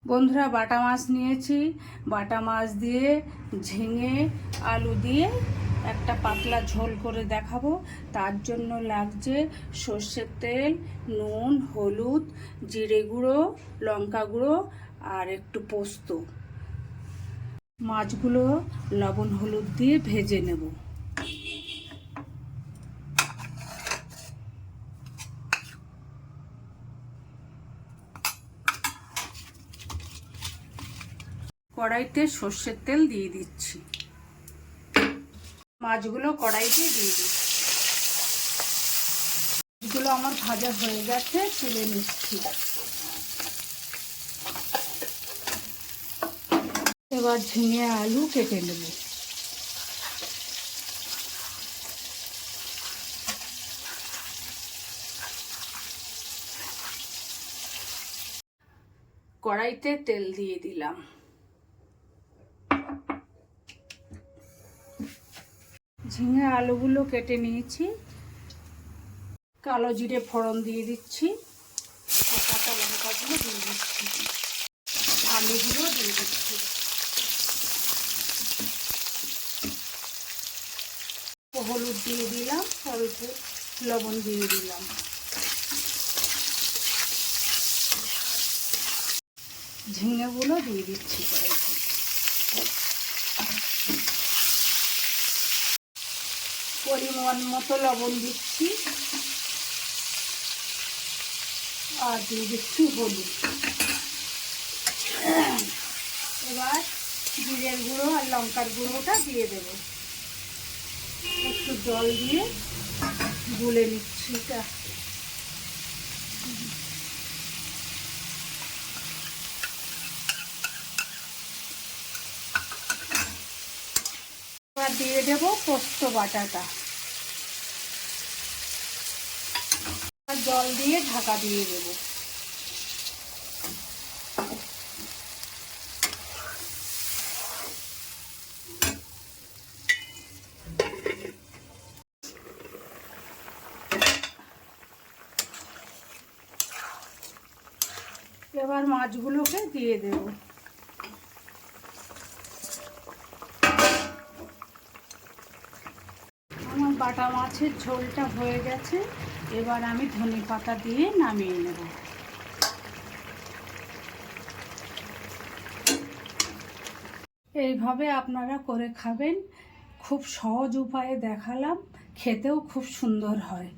বন্ধুরা, বাটা মাছ নিয়েছি। বাটা মাছ দিয়ে ঝিঙে আলু দিয়ে একটা পাতলা ঝোল করে দেখাবো। তার জন্য লাগছে সর্ষের তেল, নুন, হলুদ, জিরে গুঁড়ো, লঙ্কা গুঁড়ো আর একটু পোস্ত। মাছগুলো লবণ হলুদ দিয়ে ভেজে নেব। কড়াইতে সর্ষের তেল দিয়ে দিচ্ছি। মাছগুলো কড়াইতে দিয়ে দিচ্ছি। মাছগুলো আমার ভাজা হয়ে গেছে, তুলে নিচ্ছি। এবার ঝিঙে আলু কেটে নেব। কড়াইতে তেল দিয়ে দিলাম। ঝিঙে আলুগুলো কেটে নিয়েছি। কালো জিরে ফোড়ন দিয়ে দিচ্ছি। কাঁচা লঙ্কাগুলো দিয়ে দিচ্ছি। আলুগুলো দিয়ে দিচ্ছি। হলুদ দিয়ে দিলাম, অল্প লবণ দিয়ে দিলাম। ঝিঙেগুলো দিয়ে দিচ্ছি কড়াইতে। পরিমাণ মতো লবণ দিচ্ছি আর দিয়ে দিচ্ছি হলুদ। এবার জিরের গুঁড়ো আর লঙ্কার গুঁড়োটা দিয়ে দেব। একটু জল দিয়ে গুলে নিচ্ছি এটা। এবার দিয়ে দেব পোস্ত বাটাটা। জল দিয়ে ঢাকা দিয়ে দেব। এবার মাছগুলোকে দিয়ে দেব। আমার বাটা মাছের ঝোলটা হয়ে গেছে। এবার আমি ধনেপাতা দিয়ে নামিয়ে নেব। এইভাবে আপনারা করে খাবেন। খুব সহজ উপায়ে দেখালাম, খেতেও খুব সুন্দর হয়।